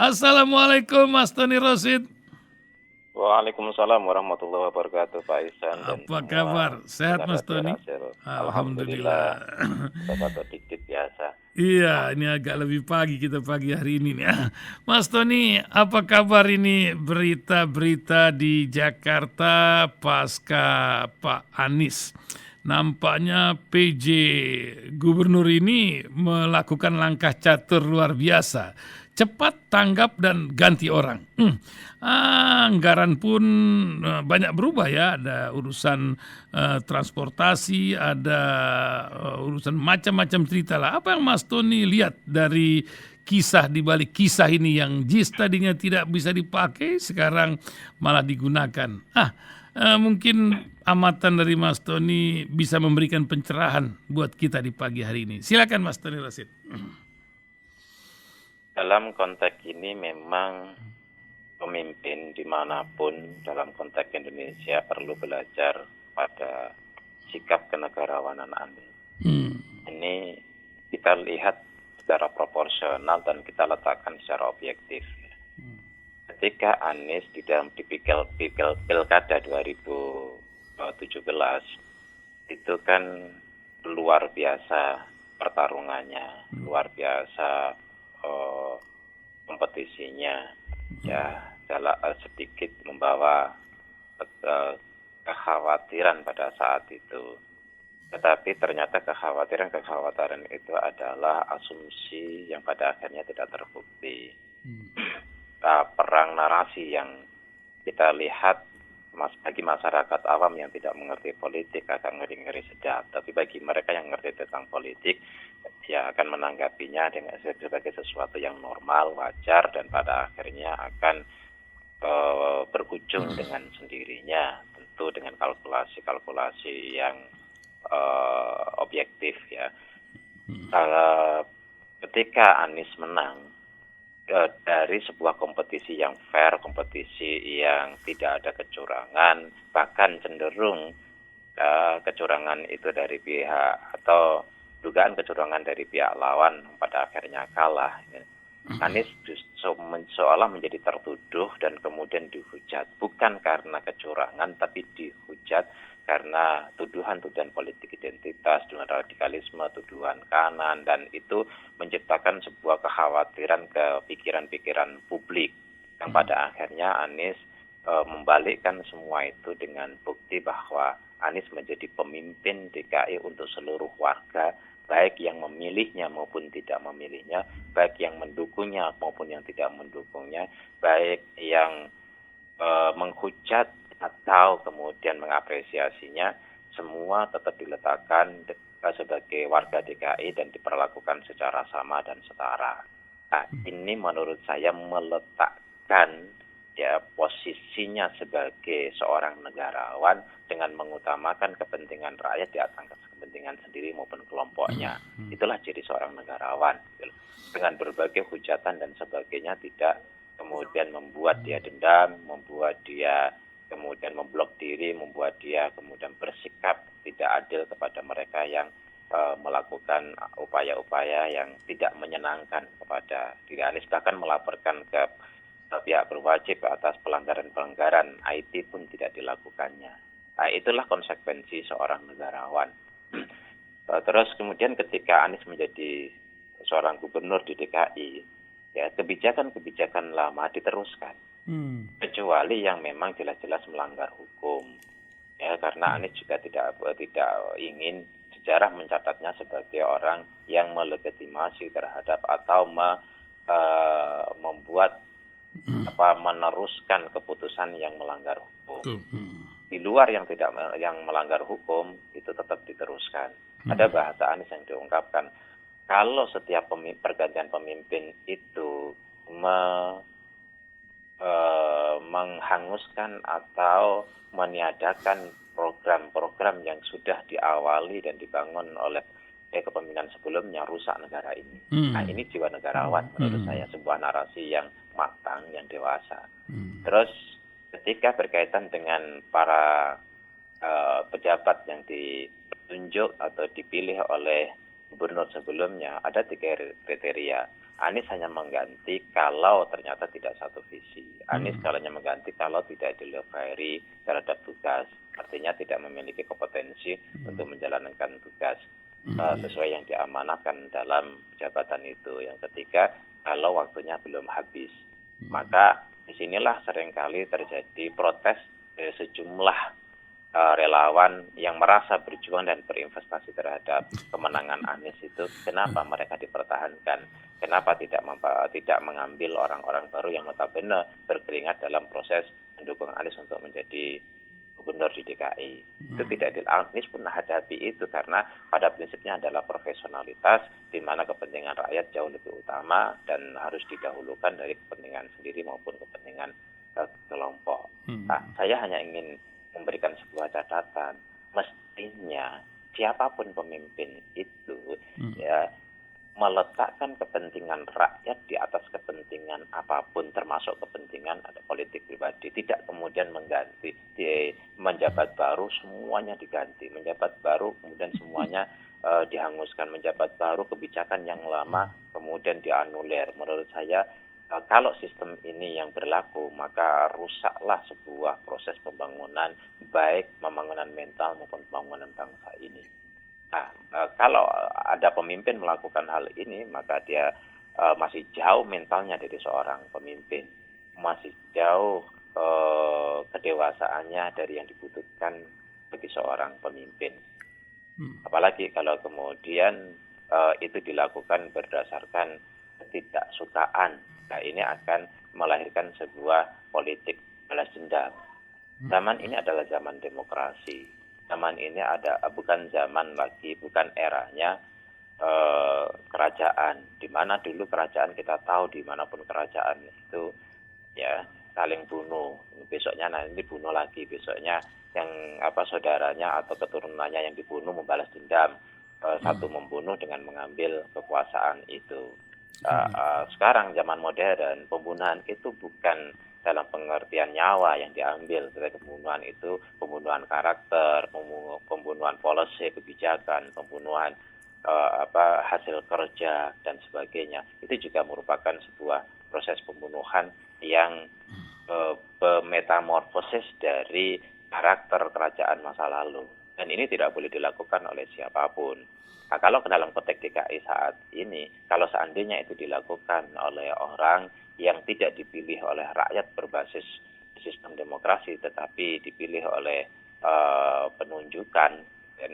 Assalamualaikum Mas Tony Rosid. Waalaikumsalam warahmatullahi wabarakatuh, Pak Ihsan dan Apa semua kabar? Sehat pendengar Mas Radio Tony? Rasel. Alhamdulillah, Alhamdulillah. bapak dikit biasa. Iya, ini agak lebih pagi kita pagi hari ini nih. Mas Tony, apa kabar ini berita-berita di Jakarta pasca Pak Anies? Nampaknya PJ Gubernur ini melakukan langkah catur luar biasa. Cepat tanggap dan ganti orang. Anggaran pun banyak berubah ya. Ada urusan transportasi, ada urusan macam-macam cerita lah. Apa yang Mas Tony lihat dari kisah di balik kisah ini yang JIS tadinya tidak bisa dipakai sekarang malah digunakan. Mungkin amatan dari Mas Tony bisa memberikan pencerahan buat kita di pagi hari ini. Silakan Mas Tony Rasid. Dalam konteks ini memang pemimpin dimanapun dalam konteks Indonesia perlu belajar pada sikap kenegarawanan Anies. Ini kita lihat secara proporsional dan kita letakkan secara objektif. Ketika Anies di dalam pilkada 2017 itu kan luar biasa pertarungannya, luar biasa kompetisinya, ya sedikit membawa kekhawatiran pada saat itu. Tetapi ternyata kekhawatiran itu adalah asumsi yang pada akhirnya tidak terbukti. Perang narasi yang kita lihat bagi masyarakat awam yang tidak mengerti politik agak ngeri-ngeri sedap. Tapi bagi mereka yang mengerti tentang politik, ya akan menanggapinya dengan sebagai sesuatu yang normal, wajar, dan pada akhirnya akan berujung dengan sendirinya, tentu dengan kalkulasi yang objektif ya. Ketika Anies menang dari sebuah kompetisi yang fair, kompetisi yang tidak ada kecurangan, bahkan cenderung kecurangan itu dari pihak atau dugaan kecurangan dari pihak lawan pada akhirnya kalah. Anies seolah menjadi tertuduh dan kemudian dihujat, bukan karena kecurangan tapi dihujat karena tuduhan-tuduhan politik identitas, tuduhan radikalisme, tuduhan kanan, dan itu menciptakan sebuah kekhawatiran ke pikiran-pikiran publik yang pada akhirnya Anies membalikkan semua itu dengan bukti bahwa Anies menjadi pemimpin DKI untuk seluruh warga, baik yang memilihnya maupun tidak memilihnya, baik yang mendukungnya maupun yang tidak mendukungnya, baik yang menghujat atau kemudian mengapresiasinya, semua tetap diletakkan sebagai warga DKI dan diperlakukan secara sama dan setara. Nah, ini menurut saya meletakkan ya posisinya sebagai seorang negarawan dengan mengutamakan kepentingan rakyat di atas kepentingan sendiri maupun kelompoknya. Itulah jadi seorang negarawan. Dengan berbagai hujatan dan sebagainya tidak kemudian membuat dia dendam, membuat dia kemudian memblok diri, membuat dia kemudian bersikap tidak adil kepada mereka yang melakukan upaya-upaya yang tidak menyenangkan kepada diri Anies, bahkan melaporkan ke pihak berwajib atas pelanggaran-pelanggaran IT pun tidak dilakukannya. Nah, itulah konsekuensi seorang negarawan. Terus kemudian ketika Anies menjadi seorang gubernur di DKI, ya kebijakan-kebijakan lama diteruskan. Kecuali yang memang jelas-jelas melanggar hukum, ya karena Anies juga tidak ingin sejarah mencatatnya sebagai orang yang melegitimasi terhadap atau membuat meneruskan keputusan yang melanggar hukum. Di luar yang melanggar hukum itu tetap diteruskan. Ada bahasa Anies yang diungkapkan, kalau setiap pergantian pemimpin itu menghanguskan atau meniadakan program-program yang sudah diawali dan dibangun oleh kepemimpinan sebelumnya, rusak negara ini. Nah, ini jiwa negarawan menurut saya, sebuah narasi yang matang, yang dewasa. Terus ketika berkaitan dengan para pejabat yang ditunjuk atau dipilih oleh gubernur sebelumnya, ada 3 kriteria. Anies hanya mengganti kalau ternyata tidak satu visi. Anies Hmm. kalau hanya mengganti kalau tidak delivery terhadap tugas. Artinya tidak memiliki kompetensi untuk menjalankan tugas sesuai yang diamanatkan dalam jabatan itu. Yang ketiga, kalau waktunya belum habis. Maka disinilah seringkali terjadi protes dari sejumlah relawan yang merasa berjuang dan berinvestasi terhadap kemenangan Anies itu, kenapa mereka dipertahankan? Kenapa tidak mengambil orang-orang baru yang notabene berkeringat dalam proses mendukung Anies untuk menjadi gubernur di DKI? Itu tidak Anies pun hadapi itu karena pada prinsipnya adalah profesionalitas di mana kepentingan rakyat jauh lebih utama dan harus didahulukan dari kepentingan sendiri maupun kepentingan kelompok. Nah, saya hanya ingin memberikan sebuah catatan, mestinya siapapun pemimpin itu ya meletakkan kepentingan rakyat di atas kepentingan apapun, termasuk kepentingan ada politik pribadi. Tidak kemudian mengganti, menjabat baru semuanya diganti, menjabat baru kemudian semuanya dihanguskan, menjabat baru kebijakan yang lama kemudian dianulir. Menurut saya kalau sistem ini yang berlaku, maka rusaklah sebuah proses pembangunan, baik pembangunan mental maupun pembangunan bangsa ini. Nah, kalau ada pemimpin melakukan hal ini, maka dia masih jauh mentalnya dari seorang pemimpin, masih jauh kedewasaannya dari yang dibutuhkan bagi seorang pemimpin. Apalagi kalau kemudian itu dilakukan berdasarkan ketidaksukaan. Nah, ini akan melahirkan sebuah politik balas dendam. Zaman ini adalah zaman demokrasi. Zaman ini bukan zaman lagi, bukan eranya kerajaan. Di mana dulu kerajaan kita tahu dimanapun kerajaan itu ya saling bunuh. Besoknya nanti bunuh lagi. Besoknya yang saudaranya atau keturunannya yang dibunuh membalas dendam. Satu membunuh dengan mengambil kekuasaan itu. Sekarang zaman modern, pembunuhan itu bukan dalam pengertian nyawa yang diambil, tetapi pembunuhan itu pembunuhan karakter, pembunuhan policy, kebijakan, pembunuhan hasil kerja dan sebagainya. Itu juga merupakan sebuah proses pembunuhan yang metamorfosis dari karakter kerajaan masa lalu. Dan ini tidak boleh dilakukan oleh siapapun. Nah, kalau ke dalam konteks DKI saat ini, kalau seandainya itu dilakukan oleh orang yang tidak dipilih oleh rakyat berbasis sistem demokrasi, tetapi dipilih oleh penunjukan, dan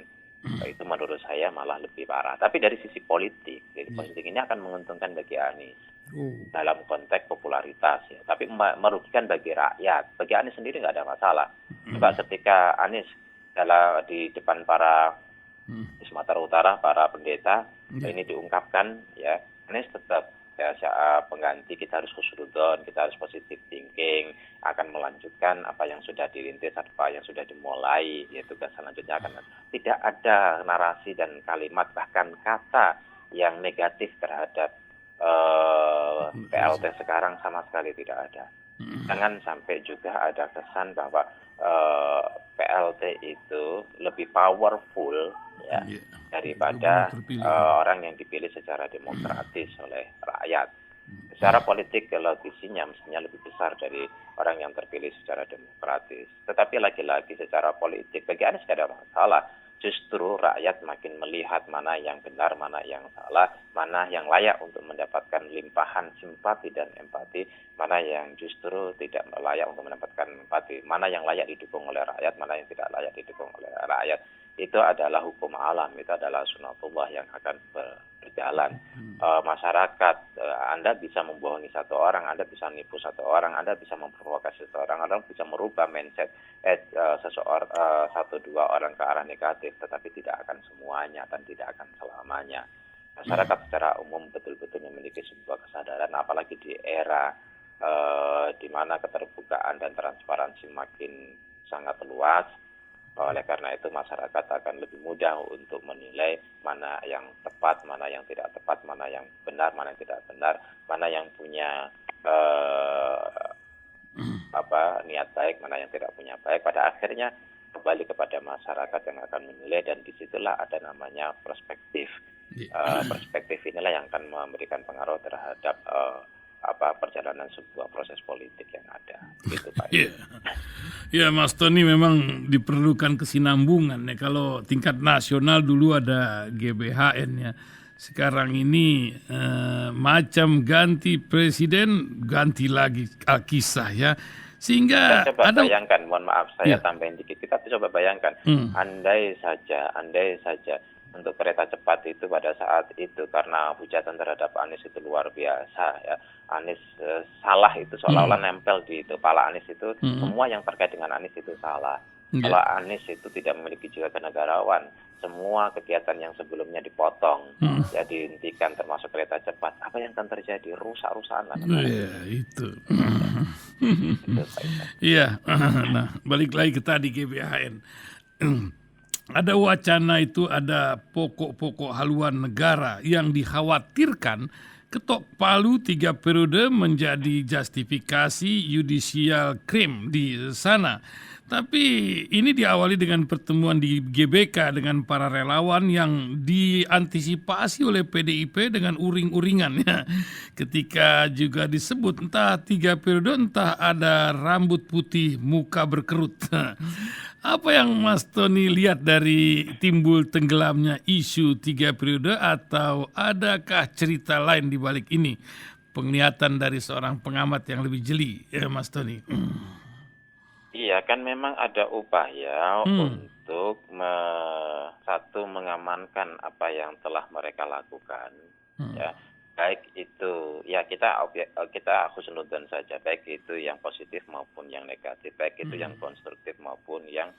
itu menurut saya malah lebih parah. Tapi dari sisi politik, ini akan menguntungkan bagi Anies dalam konteks popularitas, ya. Tapi merugikan bagi rakyat. Bagi Anies sendiri nggak ada masalah. Coba ketika Anies di depan para di Sumatera Utara, para pendeta, ini diungkapkan, ya, Anies tetap ya pengganti, kita harus husnudon, kita harus positive thinking, akan melanjutkan apa yang sudah dirintis, apa yang sudah dimulai, ya tugas selanjutnya akan tidak ada narasi dan kalimat bahkan kata yang negatif terhadap PLT sekarang sama sekali tidak ada. Jangan sampai juga ada kesan bahwa PLT itu lebih powerful ya daripada orang yang dipilih secara demokratis oleh rakyat. Secara politik logisinya mestinya lebih besar dari orang yang terpilih secara demokratis. Tetapi lagi-lagi secara politik bagi Anies tidak ada masalah. Justru rakyat makin melihat mana yang benar, mana yang salah, mana yang layak untuk mendapatkan limpahan simpati dan empati, mana yang justru tidak layak untuk mendapatkan empati, mana yang layak didukung oleh rakyat, mana yang tidak layak didukung oleh rakyat. Itu adalah hukum alam, itu adalah sunatullah yang akan berjalan. Masyarakat, Anda bisa membohongi satu orang, Anda bisa menipu satu orang, Anda bisa memprovokasi satu orang, Anda bisa merubah mindset seseorang, satu dua orang ke arah negatif, tetapi tidak akan semuanya dan tidak akan selamanya. Masyarakat secara umum betul-betul memiliki sebuah kesadaran, apalagi di era di mana keterbukaan dan transparansi makin sangat luas. Oleh karena itu masyarakat akan lebih mudah untuk menilai mana yang tepat, mana yang tidak tepat, mana yang benar, mana yang tidak benar, mana yang punya niat baik, mana yang tidak punya baik. Pada akhirnya kembali kepada masyarakat yang akan menilai, dan disitulah ada namanya perspektif. Perspektif inilah yang akan memberikan pengaruh terhadap perjalanan sebuah proses politik yang ada. Gitu Pak. Iya. Ya, Mas Tony, memang diperlukan kesinambungan ya. Kalau tingkat nasional dulu ada GBHN ya. Sekarang ini macam ganti presiden, ganti lagi Alkisah ya. Sehingga Kita coba ada bayangkan, mohon maaf saya ya. tambahin dikit. Kita coba bayangkan, andai saja untuk kereta cepat itu pada saat itu karena hujatan terhadap Anies itu luar biasa ya. Anies salah itu seolah-olah nempel di kepala Anies itu, semua yang terkait dengan Anies itu salah. Ya. Kalau Anies itu tidak memiliki jiwa kenegarawan, semua kegiatan yang sebelumnya dipotong, ya dihentikan termasuk kereta cepat, apa yang akan terjadi? Rusak-rusakan lah negara. Iya, itu. Itu, Pak Isan. Iya. Nah, balik lagi ke tadi GBHN. Ada wacana itu, ada pokok-pokok haluan negara yang dikhawatirkan ketok palu 3 periode menjadi justifikasi judicial crime di sana. Tapi ini diawali dengan pertemuan di GBK dengan para relawan yang diantisipasi oleh PDIP dengan uring-uringan ya. Ketika juga disebut entah 3 periode entah ada rambut putih muka berkerut. Apa yang Mas Tony lihat dari timbul tenggelamnya isu 3 periode, atau adakah cerita lain di balik ini? Penglihatan dari seorang pengamat yang lebih jeli ya Mas Tony. Iya, kan memang ada upaya untuk mengamankan apa yang telah mereka lakukan, ya. Baik itu, ya kita husnudzon saja, baik itu yang positif maupun yang negatif, baik itu yang konstruktif maupun yang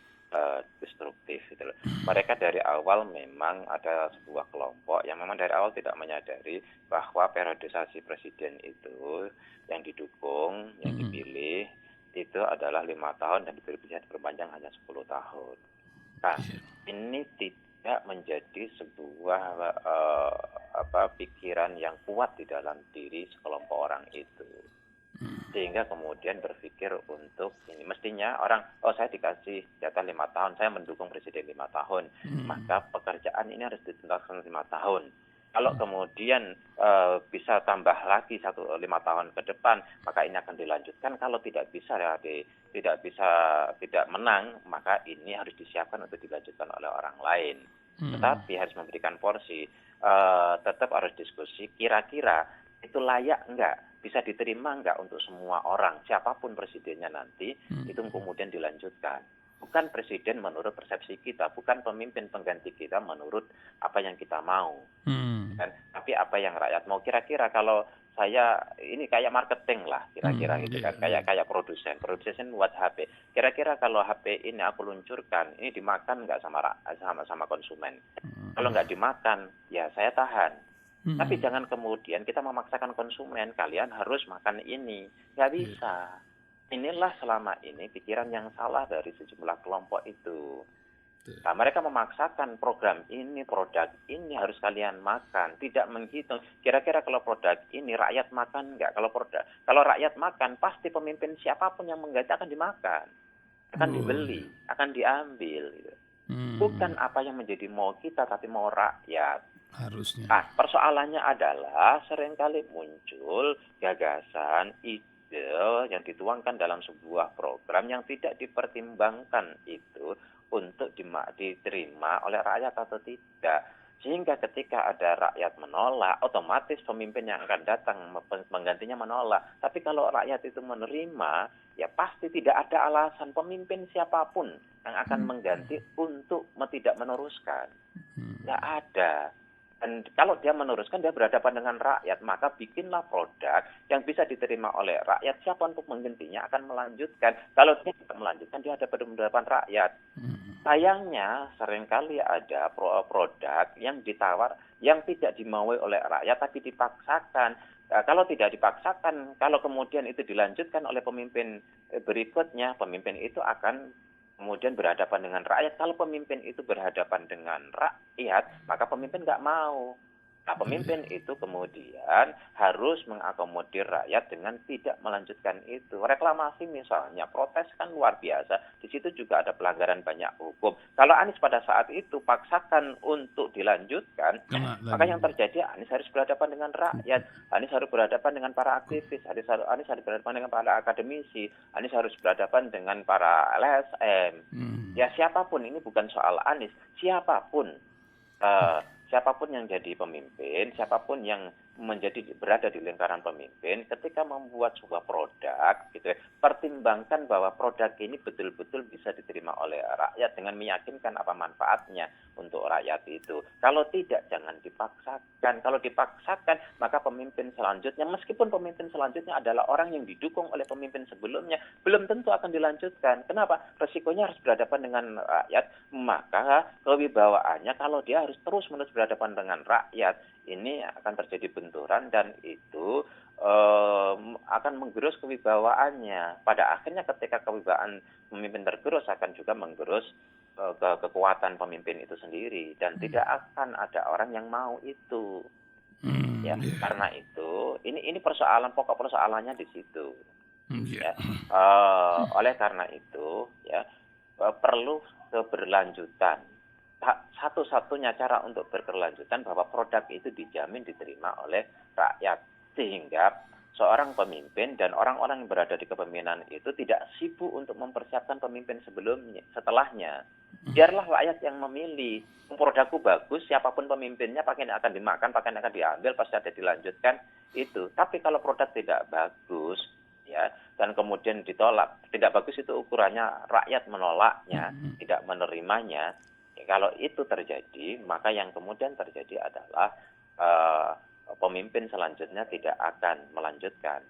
destruktif. Gitu loh. Mereka dari awal memang ada sebuah kelompok yang memang dari awal tidak menyadari bahwa periodisasi presiden itu yang didukung, yang dipilih itu adalah 5 tahun dan bisa diperpanjang hanya 10 tahun. Nah, ini tidak menjadi sebuah pikiran yang kuat di dalam diri sekelompok orang itu. Sehingga kemudian berpikir untuk ini. Mestinya orang, saya dikasih jatah 5 tahun, saya mendukung presiden 5 tahun, maka pekerjaan ini harus dituntaskan 5 tahun. Kalau kemudian bisa tambah lagi 5 tahun ke depan, maka ini akan dilanjutkan. Kalau tidak bisa tidak menang, maka ini harus disiapkan untuk dilanjutkan oleh orang lain. Tetapi harus memberikan porsi. Tetap harus diskusi. Kira-kira itu layak enggak? Bisa diterima enggak untuk semua orang? Siapapun presidennya nanti, itu kemudian dilanjutkan. Bukan presiden menurut persepsi kita, bukan pemimpin pengganti kita menurut apa yang kita mau. Kan? Tapi apa yang rakyat mau. Kira-kira kalau saya ini kayak marketing lah, kira-kira gitu kan, kayak produsen buat HP. Kira-kira kalau HP ini aku luncurkan, ini dimakan nggak sama konsumen? Kalau nggak dimakan, ya saya tahan. Tapi jangan kemudian kita memaksakan konsumen, kalian harus makan ini, nggak bisa. Inilah selama ini pikiran yang salah dari sejumlah kelompok itu. Nah, mereka memaksakan program ini, produk ini harus kalian makan, tidak menghitung. Kira-kira kalau produk ini rakyat makan nggak? Kalau rakyat makan, pasti pemimpin siapapun yang mengganti akan dimakan, akan dibeli, akan diambil. Gitu. Bukan apa yang menjadi mau kita, tapi mau rakyat. Harusnya. Nah, persoalannya adalah seringkali muncul gagasan, ide yang dituangkan dalam sebuah program yang tidak dipertimbangkan itu untuk diterima oleh rakyat atau tidak. Sehingga ketika ada rakyat menolak, otomatis pemimpin yang akan datang menggantinya menolak. Tapi kalau rakyat itu menerima, ya pasti tidak ada alasan pemimpin siapapun yang akan mengganti untuk tidak meneruskan. Nggak ada. Dan kalau dia meneruskan, dia berhadapan dengan rakyat, maka bikinlah produk yang bisa diterima oleh rakyat. Siapa untuk menggantinya akan melanjutkan. Kalau dia tidak melanjutkan, dia ada pada hadapan rakyat. Sayangnya seringkali ada produk yang ditawar yang tidak dimaui oleh rakyat tapi dipaksakan. Kalau tidak dipaksakan, kalau kemudian itu dilanjutkan oleh pemimpin berikutnya, pemimpin itu akan kemudian berhadapan dengan rakyat. Kalau pemimpin itu berhadapan dengan rakyat, maka pemimpin nggak mau. Nah, pemimpin itu kemudian harus mengakomodir rakyat dengan tidak melanjutkan itu. Reklamasi misalnya, protes kan luar biasa. Di situ juga ada pelanggaran banyak hukum. Kalau Anies pada saat itu paksakan untuk dilanjutkan, Kena maka lagi. yang terjadi Anies harus berhadapan dengan rakyat. Anies harus berhadapan dengan para aktivis. Anies harus berhadapan dengan para akademisi. Anies harus berhadapan dengan para LSM. Ya siapapun, ini bukan soal Anies. Siapapun yang jadi pemimpin, siapapun yang berada di lingkaran pemimpin, ketika membuat sebuah produk, gitu ya, pertimbangkan bahwa produk ini betul-betul bisa diterima oleh rakyat dengan meyakinkan apa manfaatnya untuk rakyat itu. Kalau tidak, jangan dipaksakan. Kalau dipaksakan, maka pemimpin selanjutnya, meskipun pemimpin selanjutnya adalah orang yang didukung oleh pemimpin sebelumnya, belum tentu akan dilanjutkan. Kenapa? Resikonya harus berhadapan dengan rakyat, maka kewibawaannya kalau dia harus terus-menerus berhadapan dengan rakyat, ini akan terjadi benturan dan itu akan menggerus kewibawaannya. Pada akhirnya ketika kewibawaan pemimpin tergerus akan juga menggerus kekuatan pemimpin itu sendiri dan tidak akan ada orang yang mau itu. Ya, karena itu ini pokok persoalannya di situ. Ya. Oleh karena itu ya perlu keberlanjutan. Satu-satunya cara untuk berkelanjutan bahwa produk itu dijamin diterima oleh rakyat sehingga seorang pemimpin dan orang-orang yang berada di kepemimpinan itu tidak sibuk untuk mempersiapkan pemimpin setelahnya. Biarlah rakyat yang memilih. Produkku bagus, siapapun pemimpinnya pakaian akan dimakan, pakaian akan diambil, pasti ada dilanjutkan itu. Tapi kalau produk tidak bagus, ya, dan kemudian ditolak, tidak bagus itu ukurannya rakyat menolaknya, tidak menerimanya. Kalau itu terjadi, maka yang kemudian terjadi adalah pemimpin selanjutnya tidak akan melanjutkan.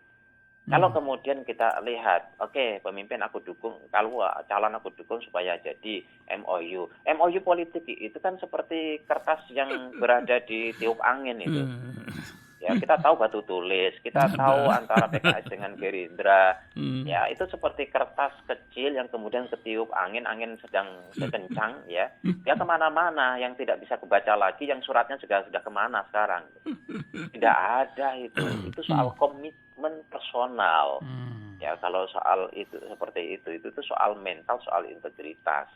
Kalau kemudian kita lihat, oke, pemimpin aku dukung, kalau calon aku dukung supaya jadi MOU. MOU politik itu kan seperti kertas yang berada di tiup angin itu. Ya, kita tahu batu tulis, kita tahu antara PKS dengan Gerindra. Ya, itu seperti kertas kecil yang kemudian ketiup angin sedang kencang, ya. Dia kemana-mana, yang tidak bisa kebaca lagi, yang suratnya sudah kemana sekarang. Tidak ada itu. Itu soal komitmen personal. Ya, kalau soal itu seperti itu soal mental, soal integritas.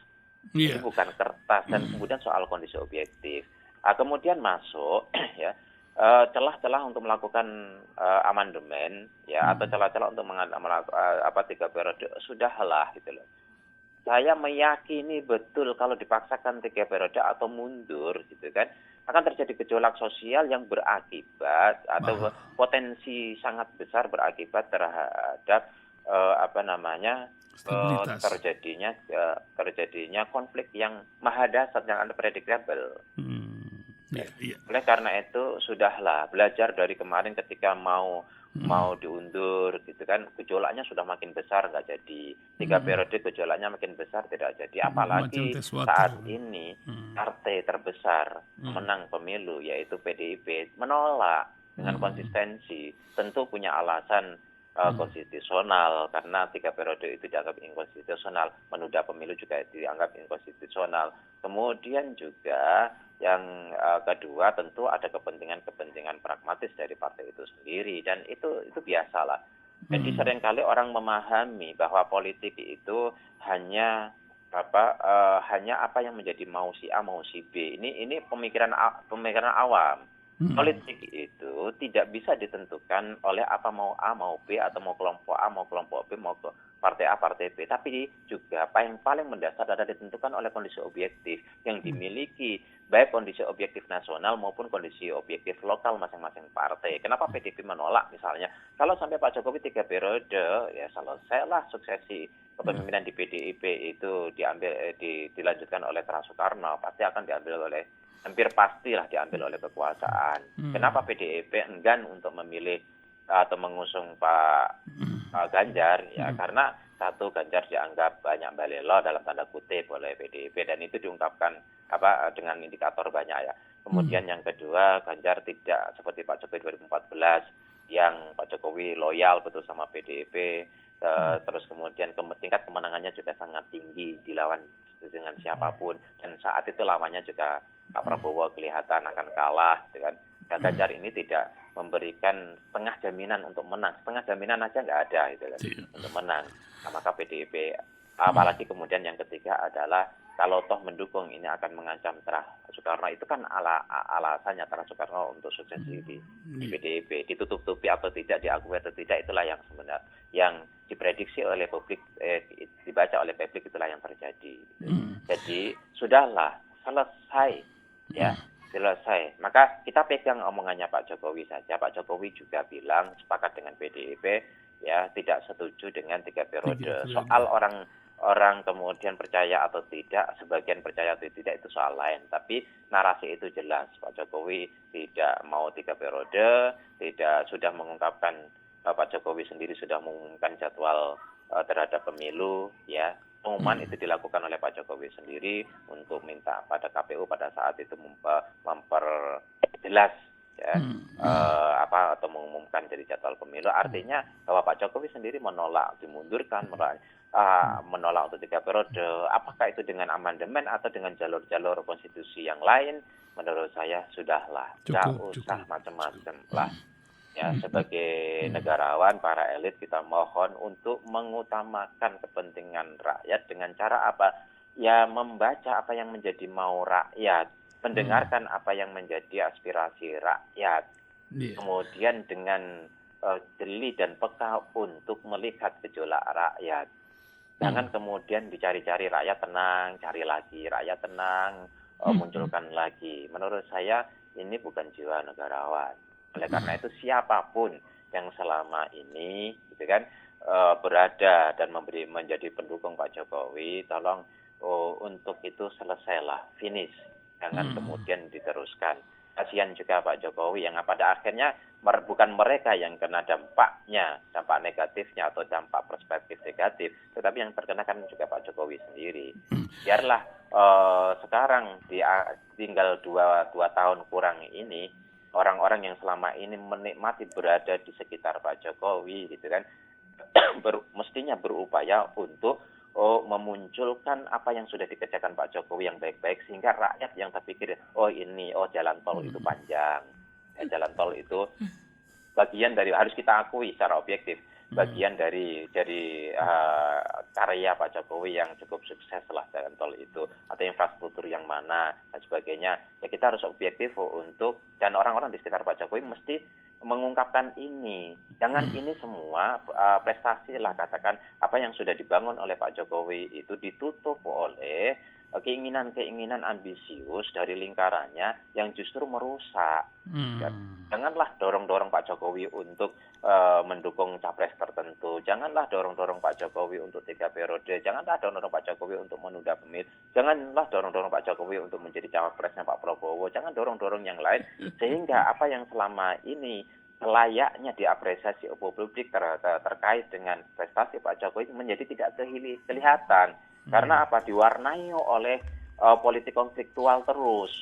Ini bukan kertas dan kemudian soal kondisi objektif. Kemudian masuk, ya. Celah-celah untuk melakukan amandemen ya atau celah-celah untuk melakukan 3 periode sudahlah gitu loh. Saya meyakini betul kalau dipaksakan 3 periode atau mundur gitu kan akan terjadi gejolak sosial yang berakibat atau potensi sangat besar berakibat terhadap terjadinya konflik yang mahadasat yang unpredictable. Oleh karena itu sudahlah belajar dari kemarin ketika mau diundur gitu kan gejolaknya sudah makin besar nggak jadi 3 periode gejolaknya makin besar tidak jadi apalagi saat ini partai terbesar menang pemilu yaitu PDIP menolak dengan konsistensi tentu punya alasan konstitusional karena 3 periode itu dianggap inkonstitusional menunda pemilu juga dianggap inkonstitusional kemudian juga yang kedua tentu ada kepentingan pragmatis dari partai itu sendiri dan itu biasalah. Jadi seringkali orang memahami bahwa politik itu hanya apa yang menjadi mau si A mau si B. Ini pemikiran awam. Politik itu tidak bisa ditentukan oleh apa mau A mau B atau mau kelompok A mau kelompok B mau ke partai A partai B tapi juga apa yang paling mendasar adalah ditentukan oleh kondisi objektif yang dimiliki baik kondisi objektif nasional maupun kondisi objektif lokal masing-masing partai. Kenapa PDIP menolak misalnya kalau sampai Pak Jokowi 3 periode ya selesailah suksesi kepemimpinan di PDIP itu dilanjutkan oleh Trans Soekarno pasti akan diambil oleh hampir pastilah diambil oleh kekuasaan. Kenapa PDIP enggan untuk memilih atau mengusung Pak Ganjar? Ya karena satu Ganjar dianggap banyak balelo dalam tanda kutip oleh PDIP dan itu diungkapkan dengan indikator banyak ya. Kemudian yang kedua Ganjar tidak seperti Pak Jokowi 2014 yang Pak Jokowi loyal betul sama PDIP. Terus kemudian tingkat kemenangannya juga sangat tinggi dilawan dengan siapapun dan saat itu lawannya juga Pak Prabowo kelihatan akan kalah gitu kan. Pak Ganjar ini tidak memberikan setengah jaminan untuk menang, setengah jaminan aja nggak ada gitu kan, untuk menang. Nah, maka PDIP, apalagi kemudian yang ketiga adalah kalau toh mendukung ini akan mengancam Terah Soekarno, itu kan alasannya Terah Soekarno untuk sukses di PDIP, ditutup-tutupi atau tidak, diakui atau tidak, itulah yang sebenarnya yang diprediksi oleh publik, dibaca oleh publik, itulah yang terjadi. Jadi sudahlah, selesai ya. Selesai. Maka kita pegang omongannya Pak Jokowi saja. Pak Jokowi juga bilang sepakat dengan PDIP, ya, tidak setuju dengan 3 periode. Soal orang kemudian percaya atau tidak, sebagian percaya atau tidak, itu soal lain. Tapi narasi itu jelas. Pak Jokowi tidak mau 3 periode, sudah mengungkapkan, Pak Jokowi sendiri sudah mengumumkan jadwal terhadap pemilu, ya. Pengumuman itu dilakukan oleh Pak Jokowi sendiri untuk minta pada KPU pada saat itu memperjelas ya atau mengumumkan jadi jadwal pemilu. Artinya bahwa Pak Jokowi sendiri menolak dimundurkan, menolak untuk 3 periode. Apakah itu dengan amandemen atau dengan jalur-jalur konstitusi yang lain? Menurut saya sudahlah, nggak usah macam-macam lah. Ya, sebagai negarawan, para elit, kita mohon untuk mengutamakan kepentingan rakyat dengan cara apa? Ya, membaca apa yang menjadi mau rakyat, mendengarkan apa yang menjadi aspirasi rakyat, kemudian dengan jeli dan peka untuk melihat gejolak rakyat. Jangan kemudian dicari-cari rakyat tenang, cari lagi rakyat tenang, munculkan lagi. Menurut saya ini bukan jiwa negarawan. Oleh karena itu siapapun yang selama ini gitu kan berada dan menjadi pendukung Pak Jokowi, tolong untuk itu selesailah, finish. Jangan kemudian diteruskan. Kasihan juga Pak Jokowi yang pada akhirnya bukan mereka yang kena dampaknya, dampak negatifnya atau dampak perspektif negatif, tetapi yang terkena kan juga Pak Jokowi sendiri. Biarlah sekarang tinggal 2 tahun kurang ini, orang-orang yang selama ini menikmati berada di sekitar Pak Jokowi gitu kan mestinya berupaya untuk memunculkan apa yang sudah dikerjakan Pak Jokowi yang baik-baik, sehingga rakyat yang terpikir jalan tol itu panjang, jalan tol itu bagian dari, harus kita akui secara objektif, bagian dari karya Pak Jokowi yang cukup sukses setelah jalan tol itu, atau infrastruktur yang mana dan sebagainya. Ya, kita harus objektif untuk, dan orang-orang di sekitar Pak Jokowi mesti mengungkapkan ini. Jangan ini semua prestasi lah, katakan apa yang sudah dibangun oleh Pak Jokowi itu ditutup oleh keinginan-keinginan ambisius dari lingkarannya yang justru merusak. Ya, janganlah dorong-dorong Pak Jokowi untuk mendukung capres tertentu. Janganlah dorong-dorong Pak Jokowi untuk 3 periode. Janganlah dorong-dorong Pak Jokowi untuk menunda pemilu. Janganlah dorong-dorong Pak Jokowi untuk menjadi cawapresnya Pak Prabowo. Jangan dorong-dorong yang lain, sehingga apa yang selama ini layaknya diapresiasi oleh publik terkait dengan prestasi Pak Jokowi menjadi tidak kelihatan. Karena apa? Diwarnai oleh politik konfliktual terus,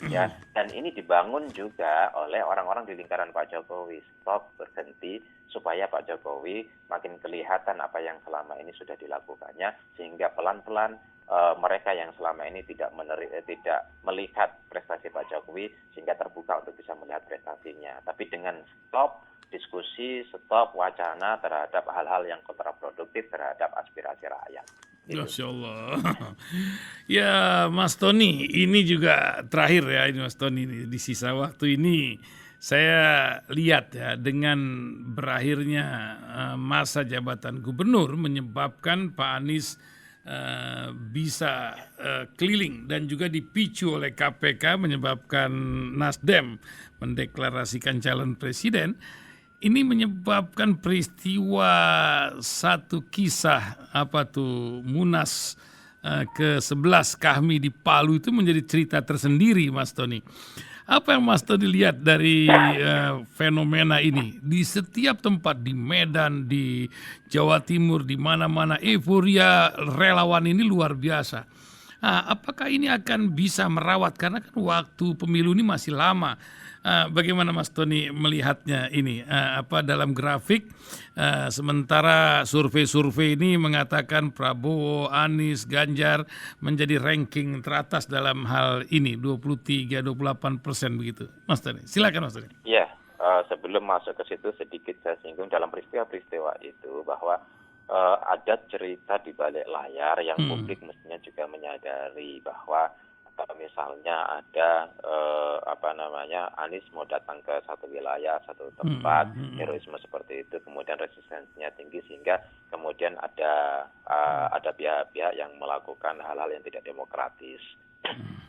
ya. Dan ini dibangun juga oleh orang-orang di lingkaran Pak Jokowi. Stop, berhenti, supaya Pak Jokowi makin kelihatan apa yang selama ini sudah dilakukannya, sehingga pelan-pelan mereka yang selama ini tidak melihat prestasi Pak Jokowi, sehingga terbuka untuk bisa melihat prestasinya. Tapi dengan stop diskusi, stop wacana terhadap hal-hal yang kontraproduktif terhadap aspirasi rakyat. Masya Allah. Ya, Mas Tony, ini juga terakhir ya, ini Mas Tony, di sisa waktu ini saya lihat ya, dengan berakhirnya masa jabatan gubernur menyebabkan Pak Anies bisa keliling dan juga dipicu oleh KPK, menyebabkan Nasdem mendeklarasikan calon presiden. Ini menyebabkan peristiwa satu kisah Munas ke-11 Kahmi di Palu itu menjadi cerita tersendiri, Mas Tony. Apa yang Mas Tony lihat dari fenomena ini di setiap tempat, di Medan, di Jawa Timur, di mana-mana euforia relawan ini luar biasa. Apakah ini akan bisa merawat, karena kan waktu pemilu ini masih lama, Bagaimana Mas Tony melihatnya ini? Dalam grafik, sementara survei-survei ini mengatakan Prabowo, Anies, Ganjar menjadi ranking teratas dalam hal ini 23-28% begitu. Mas Tony, silakan Mas Tony. Ya, sebelum masuk ke situ sedikit saya singgung dalam peristiwa-peristiwa itu bahwa ada cerita di balik layar yang publik mestinya juga menyadari bahwa misalnya ada Anies mau datang ke satu wilayah, satu tempat, heroisme seperti itu, kemudian resistensinya tinggi sehingga kemudian ada pihak-pihak yang melakukan hal-hal yang tidak demokratis.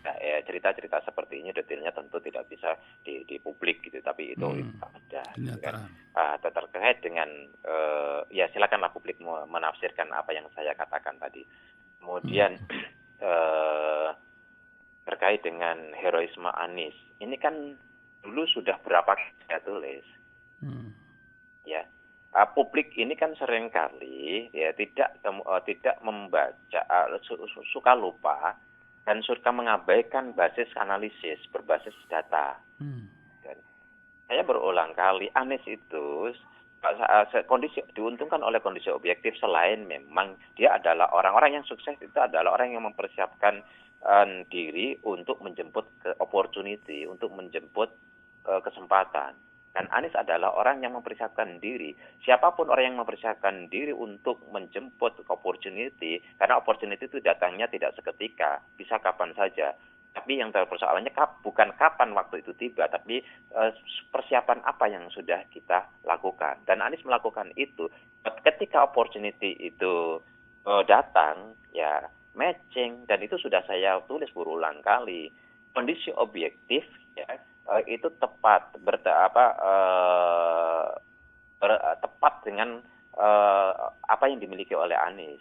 Nah, cerita-cerita seperti ini detailnya tentu tidak bisa di publik gitu, tapi itu ada. Gitu kan. Terkait dengan ya silakanlah publik menafsirkan apa yang saya katakan tadi. Kemudian terkait dengan heroisme Anies, ini kan dulu sudah berapa kali saya tulis, ya. Publik ini kan seringkali ya tidak membaca, suka lupa dan suka mengabaikan basis analisis berbasis data. Dan saya berulang kali Anies itu kondisi diuntungkan oleh kondisi objektif selain memang dia adalah orang-orang yang sukses itu adalah orang yang mempersiapkan diri untuk menjemput opportunity, untuk menjemput kesempatan. Dan Anies adalah orang yang mempersiapkan diri. Siapapun orang yang mempersiapkan diri untuk menjemput opportunity, karena opportunity itu datangnya tidak seketika, bisa kapan saja. Tapi yang persoalannya bukan kapan waktu itu tiba, tapi persiapan apa yang sudah kita lakukan. Dan Anies melakukan itu ketika opportunity itu datang, ya matching, dan itu sudah saya tulis berulang kali. Kondisi objektif ya itu tepat tepat dengan apa yang dimiliki oleh Anies.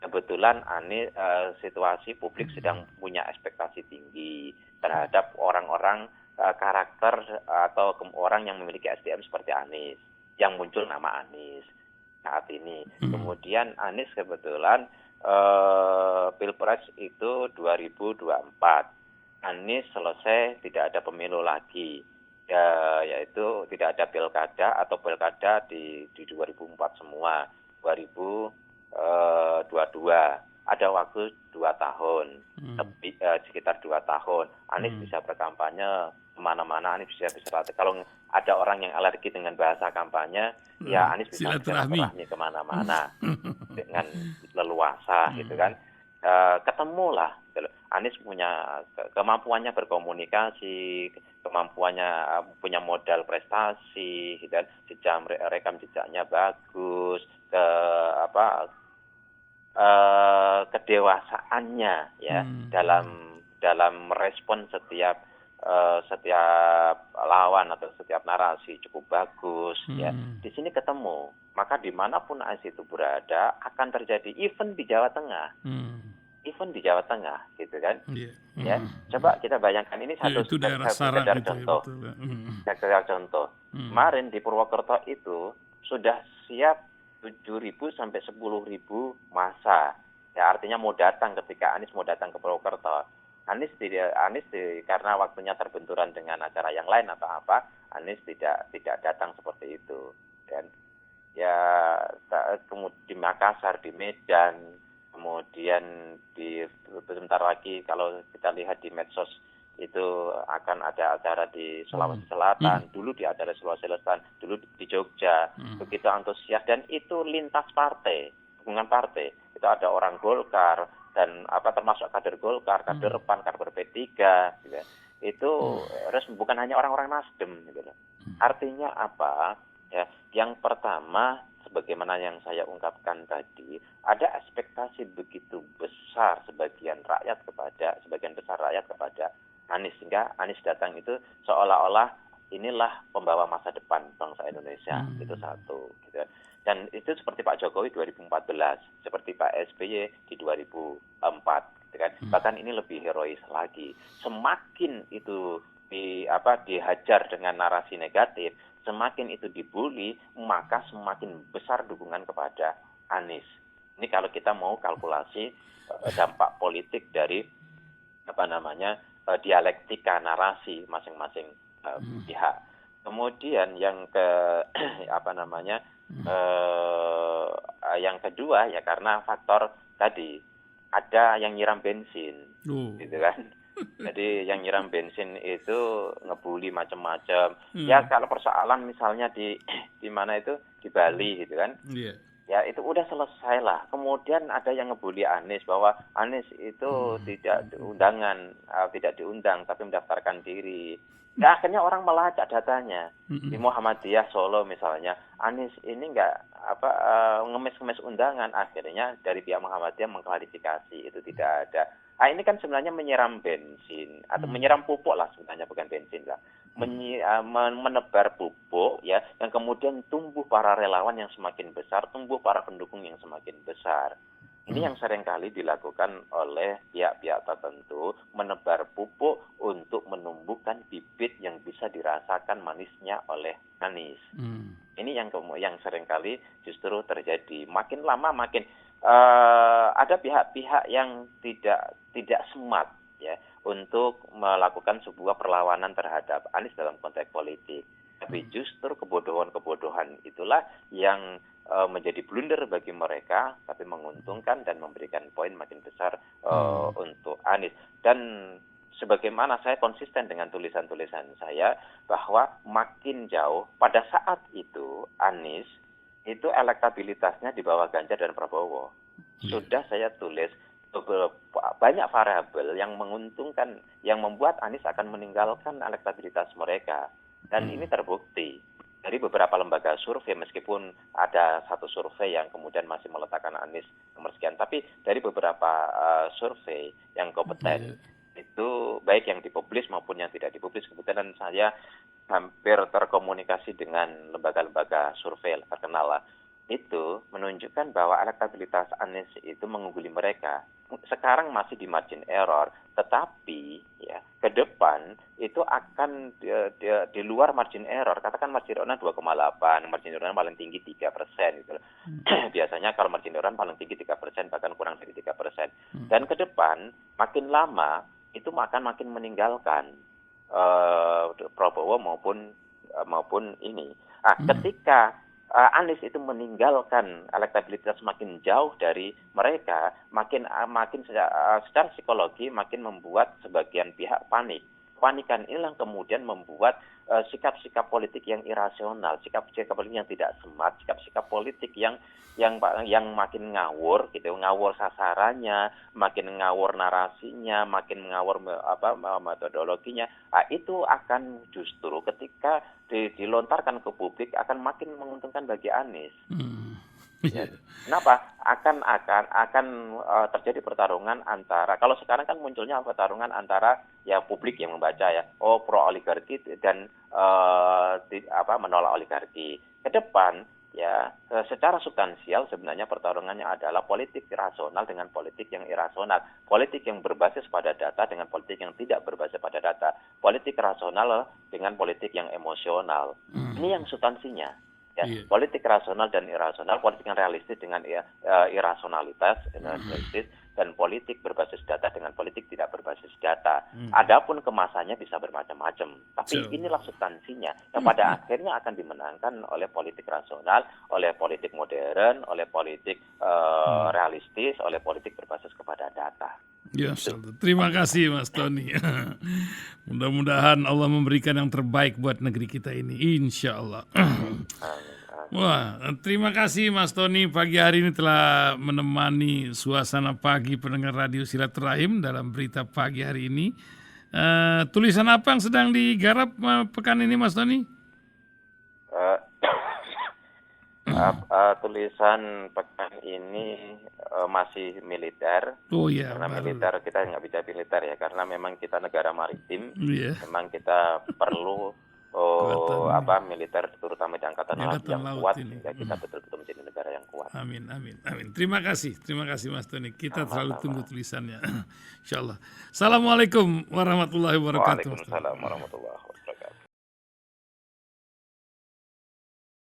Kebetulan Anies situasi publik sedang punya ekspektasi tinggi terhadap orang-orang karakter atau orang yang memiliki SDM seperti Anies, yang muncul nama Anies saat ini. Kemudian Anies kebetulan Pilpres itu 2024. Anies selesai tidak ada pemilu lagi. Yaitu tidak ada pilkada atau pilkada di 2004 semua. 2022 ada waktu 2 tahun, sekitar 2 tahun. Anies bisa berkampanye kemana-mana, Anies bisa kalau ada orang yang alergi dengan bahasa kampanye, ya Anies bisa silaturahmi kemana-mana dengan leluasa, gitu kan. Ketemulah, Anies punya kemampuannya berkomunikasi, kemampuannya punya modal prestasi, dan rekam jejaknya bagus, kedewasaannya ya dalam merespon setiap lawan atau setiap narasi cukup bagus ya. Di sini ketemu, maka dimanapun Anies itu berada akan terjadi event di Jawa Tengah. Event di Jawa Tengah gitu kan. Ya, coba kita bayangkan ini satu sekedar contoh. Sekedar contoh. Kemarin di Purwokerto itu sudah siap 7.000 sampai 10.000 massa. Ya, artinya mau datang ketika Anies mau datang ke Purwokerto. Anies karena waktunya terbenturan dengan acara yang lain atau apa, Anies tidak datang seperti itu. Dan ya di Makassar, di Medan, kemudian sebentar lagi kalau kita lihat di medsos itu akan ada acara di Sulawesi Selatan, dulu di acara Sulawesi Selatan, dulu di Jogja, begitu antusias, dan itu lintas partai, hubungan partai. Itu ada orang Golkar dan termasuk kader Golkar, kader PAN, kader P3, gitu. Itu bukan hanya orang-orang Nasdem, gitu. Artinya apa? Ya, yang pertama, sebagaimana yang saya ungkapkan tadi, ada ekspektasi begitu besar sebagian besar rakyat kepada Anies, sehingga Anies datang itu seolah-olah inilah pembawa masa depan bangsa Indonesia. Itu satu, gitu. Dan itu seperti Pak Jokowi 2014, seperti Pak SBY di 2004, gitu kan. Bahkan ini lebih herois lagi. Semakin itu dihajar dengan narasi negatif, semakin itu dibully, maka semakin besar dukungan kepada Anies. Ini kalau kita mau kalkulasi dampak politik dari dialektika narasi masing-masing pihak. Kemudian yang apa namanya, yang kedua ya karena faktor tadi ada yang nyiram bensin, gitu kan. Jadi yang nyiram bensin itu ngebully macam-macam. Ya kalau persoalan misalnya di mana itu di Bali gitu kan. Ya itu udah selesai lah. Kemudian ada yang ngebully Anies bahwa Anies itu tidak diundang tapi mendaftarkan diri. Ya akhirnya orang melacak datanya. Di Muhammadiyah Solo misalnya, Anies ini nggak ngemis-ngemis undangan. Akhirnya dari pihak Muhammadiyah mengklarifikasi itu tidak ada. Nah, ini kan sebenarnya menyiram bensin atau menyiram pupuk lah sebenarnya, bukan bensin lah. Menebar pupuk ya, yang kemudian tumbuh para relawan yang semakin besar, tumbuh para pendukung yang semakin besar. Ini yang seringkali dilakukan oleh pihak-pihak tertentu, menebar pupuk untuk menumbuhkan bibit yang bisa dirasakan manisnya oleh Anies. Ini yang seringkali justru terjadi. Makin lama makin ada pihak-pihak yang tidak smart ya untuk melakukan sebuah perlawanan terhadap Anies dalam konteks politik. Tapi justru kebodohan-kebodohan itulah yang menjadi blunder bagi mereka, tapi menguntungkan dan memberikan poin makin besar untuk Anies. Dan sebagaimana saya konsisten dengan tulisan-tulisan saya, bahwa makin jauh pada saat itu Anies itu elektabilitasnya di bawah Ganjar dan Prabowo. Sudah saya tulis banyak variabel yang menguntungkan, yang membuat Anies akan meninggalkan elektabilitas mereka. Dan ini terbukti dari beberapa lembaga survei, meskipun ada satu survei yang kemudian masih meletakkan Anies nomor sekian, tapi dari beberapa survei yang kompeten itu baik yang dipublis maupun yang tidak dipublis, kebetulan saya hampir terkomunikasi dengan lembaga-lembaga survei terkenal lah, itu menunjukkan bahwa elektabilitas Anies itu mengungguli mereka. Sekarang masih di margin error, tetapi ya ke depan itu akan di luar margin error. Katakan margin errornya 2,8, margin errornya paling tinggi 3%. Gitu. Biasanya kalau margin error paling tinggi 3%, bahkan kurang dari 3%. Dan ke depan makin lama itu akan makin meninggalkan Prabowo maupun ini. Ketika Anies itu meninggalkan elektabilitas makin jauh dari mereka, makin secara psikologi makin membuat sebagian pihak panik. Panikan inilah kemudian membuat sikap-sikap politik yang irasional, sikap-sikap politik yang tidak smart, sikap-sikap politik yang makin ngawur gitu, ngawur sasarannya, makin ngawur narasinya, makin ngawur metodologinya. Itu akan justru ketika dilontarkan ke publik akan makin menguntungkan bagi Anies. Ya. Kenapa? Akan terjadi pertarungan antara, kalau sekarang kan munculnya pertarungan antara ya publik yang membaca ya, pro oligarki dan menolak oligarki. Ke depan ya secara substansial sebenarnya pertarungannya adalah politik rasional dengan politik yang irasional, politik yang berbasis pada data dengan politik yang tidak berbasis pada data, politik rasional dengan politik yang emosional. Ini yang substansinya. Ya, politik rasional dan irasional, politik yang realistis dengan irasionalitas, dan politik berbasis data dengan politik tidak berbasis data. Adapun kemasannya bisa bermacam-macam, tapi inilah substansinya yang pada akhirnya akan dimenangkan oleh politik rasional, oleh politik modern, oleh politik realistis, oleh politik berbasis kepada data. Ya, terima kasih Mas Tony. Mudah-mudahan Allah memberikan yang terbaik buat negeri kita ini, insya Allah. Wah, terima kasih Mas Tony pagi hari ini telah menemani suasana pagi pendengar radio Silaturahim dalam berita pagi hari ini. Tulisan apa yang sedang digarap pekan ini Mas Tony? Tulisan pekan ini masih militer. Karena militer kita nggak bisa militer ya, karena memang kita negara maritim. Memang kita perlu militer, terutama di angkatan laut yang kuat ini, sehingga kita betul-betul menjadi negara yang kuat. Amin. Terima kasih Mas Tony. Kita selalu tunggu tulisannya. Insyaallah. Assalamualaikum warahmatullahi wabarakatuh. Waalaikumsalam warahmatullahi wabarakatuh.